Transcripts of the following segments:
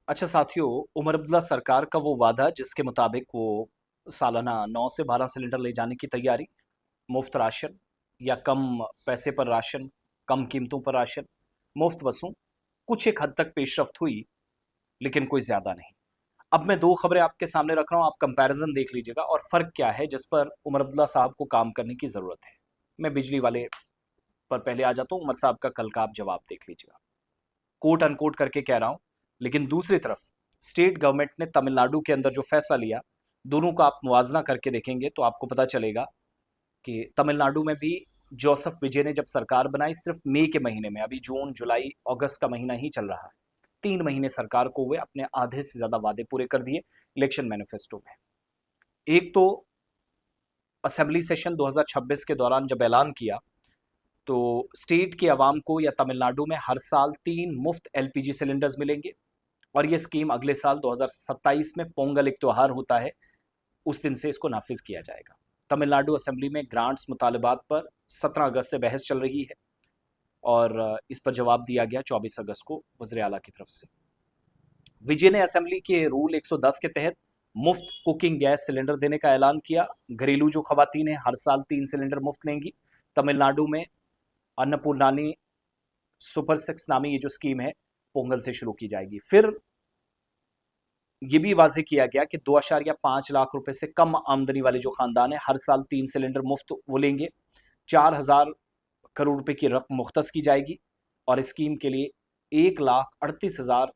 अच्छा साथियों, उमर अब्दुल्ला सरकार का वो वादा जिसके मुताबिक वो सालाना 9 से 12 सिलेंडर ले जाने की तैयारी, मुफ्त राशन या कम पैसे पर राशन, कम कीमतों पर राशन, मुफ्त बसों, कुछ एक हद तक पेशरफ्त हुई, लेकिन कोई ज्यादा नहीं। अब मैं दो खबरें आपके सामने रख रहा हूं, आप कंपैरिजन देख लीजिएगा और फर्क क्या है जिस पर उमर अब्दुल्ला साहब को काम करने की जरूरत है। मैं बिजली वाले पर पहले आ जाता हूं, उमर साहब का कल का आप जवाब देख लीजिएगा। कोट अनकोट करके कह रहा हूं, लेकिन दूसरी तरफ स्टेट गवर्नमेंट ने तमिलनाडु के अंदर जो फैसला लिया, दोनों का आप मुवाजना करके देखेंगे तो आपको पता चलेगा कि तमिलनाडु में भी जोसेफ विजय ने जब सरकार बनाई, सिर्फ मई के महीने में, अभी जून जुलाई अगस्त का महीना ही चल रहा है, 3 महीने सरकार को हुए, अपने आधे से ज्यादा वादे पूरे कर दिए इलेक्शन मैनिफेस्टो में। एक तो असेंबली सेशन 2026 के दौरान जब ऐलान किया, तो स्टेट के अवाम को या तमिलनाडु में हर साल 3 मुफ्त एलपीजी सिलेंडर्स मिलेंगे। और ये स्कीम अगले साल 2027 में पोंगल एक त्योहार होता है, उस दिन से इसको नाफिज किया जाएगा। तमिलनाडु असेंबली में ग्रांट्स मुतालबात पर 17 अगस्त से बहस चल रही है और इस पर जवाब दिया गया 24 अगस्त को वज़ीर आला की तरफ से। विजय ने असेंबली के रूल 110 के तहत मुफ्त कुकिंग गैस सिलेंडर देने का ऐलान किया। घरेलू जो खवातीन है हर साल 3 सिलेंडर मुफ्त लेंगी। तमिलनाडु में अन्नपूर्णानी सुपर सिक्स नामी ये जो स्कीम है, पोंगल से शुरू की जाएगी। फिर ये भी वाजे किया गया कि 2.5 लाख रुपए से कम आमदनी वाले जो खानदान है हर साल 3 सिलेंडर मुफ्त वो लेंगे। 4,000 करोड़ रुपए की रकम मुख्तस की जाएगी और इस स्कीम के लिए 1,38,000,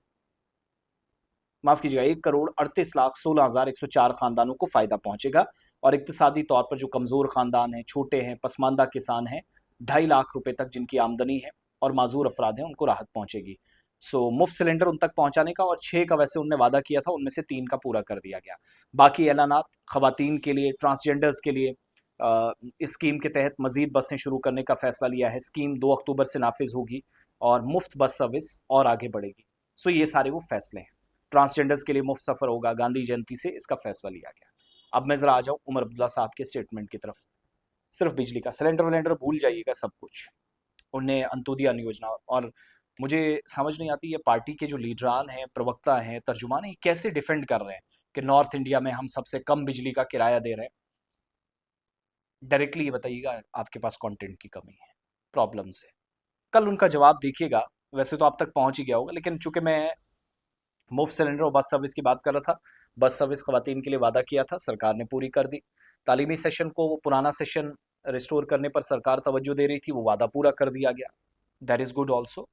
माफ कीजिएगा, 1,38,16,104 खानदानों को फायदा पहुंचेगा। और इक्तिसादी तौर पर जो कमजोर खानदान हैं, छोटे हैं, पसमानदा किसान हैं, 2.5 लाख रुपए तक जिनकी आमदनी है और माजूर अफराद हैं, उनको राहत पहुंचेगी। सो मुफ्त सिलेंडर उन तक पहुंचाने का, और 6 का वैसे उनने वादा किया था, उनमें से 3 का पूरा कर दिया गया। बाकी ऐलानात खवातीन के लिए, ट्रांसजेंडर्स के लिए इस स्कीम के तहत मजीद बसें शुरू करने का फैसला लिया है। स्कीम 2 अक्टूबर से नाफिज होगी और मुफ्त बस सर्विस और आगे बढ़ेगी। सो ये सारे वो फैसले हैं। ट्रांसजेंडर्स के लिए मुफ्त सफर होगा, गांधी जयंती से इसका फैसला लिया गया। अब मैं जरा आ जाऊं उमर अब्दुल्ला साहब के स्टेटमेंट की तरफ। सिर्फ बिजली का सिलेंडर विलेंडर भूल जाइएगा, सब कुछ उनने अंत्योदय योजना। और मुझे समझ नहीं आती ये पार्टी के जो लीडरान हैं, प्रवक्ता हैं, तर्जुमान हैं, कैसे डिफेंड कर रहे हैं कि नॉर्थ इंडिया में हम सबसे कम बिजली का किराया दे रहे हैं। डायरेक्टली ये बताइएगा, आपके पास कंटेंट की कमी है, प्रॉब्लम्स है। कल उनका जवाब देखिएगा, वैसे तो आप तक पहुंच ही गया होगा, लेकिन चूंकि मैं मुफ्त सिलेंडर और बस सर्विस की बात कर रहा था, बस सर्विस खवातीन के लिए वादा किया था, सरकार ने पूरी कर दी। तालीमी सेशन को, वो पुराना सेशन रिस्टोर करने पर सरकार तवज्जो दे रही थी, वो वादा पूरा कर दिया गया। That is good also.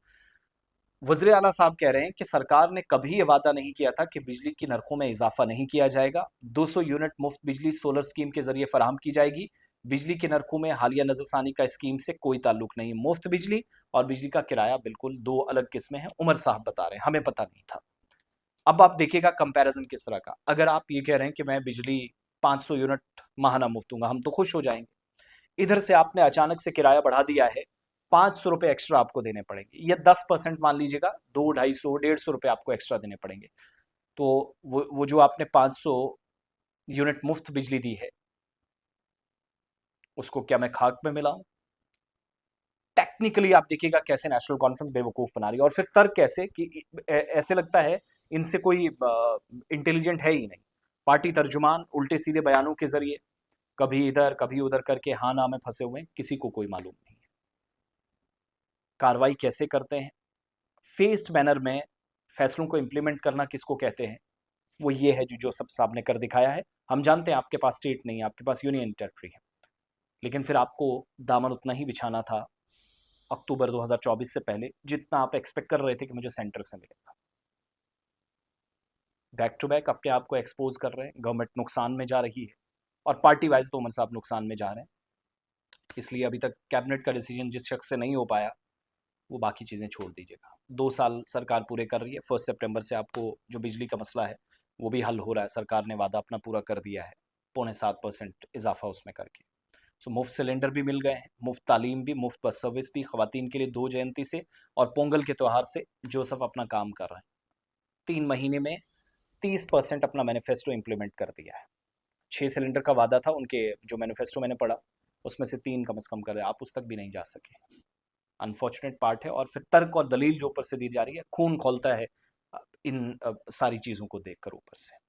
वज़ीर आला साहब कह रहे हैं कि सरकार ने कभी ये वादा नहीं किया था कि बिजली की नरखों में इजाफा नहीं किया जाएगा। 200 यूनिट मुफ्त बिजली सोलर स्कीम के जरिए फराहम की जाएगी। बिजली की नरखों में हालिया नजरसानी का स्कीम से कोई ताल्लुक नहीं। मुफ्त बिजली और बिजली का किराया बिल्कुल दो अलग किस्में हैं, उमर साहब बता रहे हैं, हमें पता नहीं था। अब आप देखिएगा कंपैरिजन किस तरह का। अगर आप ये कह रहे हैं कि मैं बिजली 500 यूनिट माहाना मुफ्त दूंगा, हम तो खुश हो जाएंगे। इधर से आपने अचानक से किराया बढ़ा दिया है, 500 रुपए एक्स्ट्रा आपको देने पड़ेंगे, या 10% मान लीजिएगा, 200, 250, 150 रुपए आपको एक्स्ट्रा देने पड़ेंगे। तो वो जो आपने 500 यूनिट मुफ्त बिजली दी है, उसको क्या मैं खाक में मिलाऊं? टेक्निकली आप देखिएगा कैसे नेशनल कॉन्फ्रेंस बेवकूफ बना रही है, और फिर तर्क कैसे कि ऐसे लगता है इनसे कोई इंटेलिजेंट है ही नहीं। पार्टी तर्जुमान उल्टे सीधे बयानों के जरिए कभी इधर कभी उधर करके हाँ ना में फंसे हुए हैं, किसी को कोई मालूम नहीं है कार्रवाई कैसे करते हैं। फेस्ड मैनर में फैसलों को इम्प्लीमेंट करना किसको कहते हैं? वो ये है जो सब साहब ने कर दिखाया है। हम जानते हैं आपके पास स्टेट नहीं है, आपके पास यूनियन टेरिटरी है, लेकिन फिर आपको दामन उतना ही बिछाना था अक्टूबर 2024 से पहले, जितना आप एक्सपेक्ट कर रहे थे कि मुझे सेंटर से मिलेगा। बैक टू बैक अपने आप को एक्सपोज कर रहे हैं, गवर्नमेंट नुकसान में जा रही है, और पार्टी वाइज तो उमर साहब नुकसान में जा रहे हैं। इसलिए अभी तक कैबिनेट का डिसीजन जिस शख्स से नहीं हो पाया, वो बाकी चीज़ें छोड़ दीजिएगा। 2 साल सरकार पूरे कर रही है, 1 सितंबर से आपको जो बिजली का मसला है वो भी हल हो रहा है। सरकार ने वादा अपना पूरा कर दिया है, 0.75% इजाफा उसमें करके। सो मुफ्त सिलेंडर भी मिल गए हैं, मुफ्त तालीम भी, मुफ्त बस सर्विस भी खवातीन के लिए 2 जयंती से, और पोंगल के त्यौहार से जोसफ अपना काम कर रहे हैं। 3 महीने में 30% अपना मैनिफेस्टो इम्प्लीमेंट कर दिया है। 6 सिलेंडर का वादा था उनके, जो मैनिफेस्टो मैंने पढ़ा उसमें से 3 कम से कम कर दिया, आप उस तक भी नहीं जा सके। अनफॉर्चुनेट पार्ट है। और फिर तर्क और दलील जो ऊपर से दी जा रही है, खून खोलता है। इन सारी चीज़ों को देखकर ऊपर से।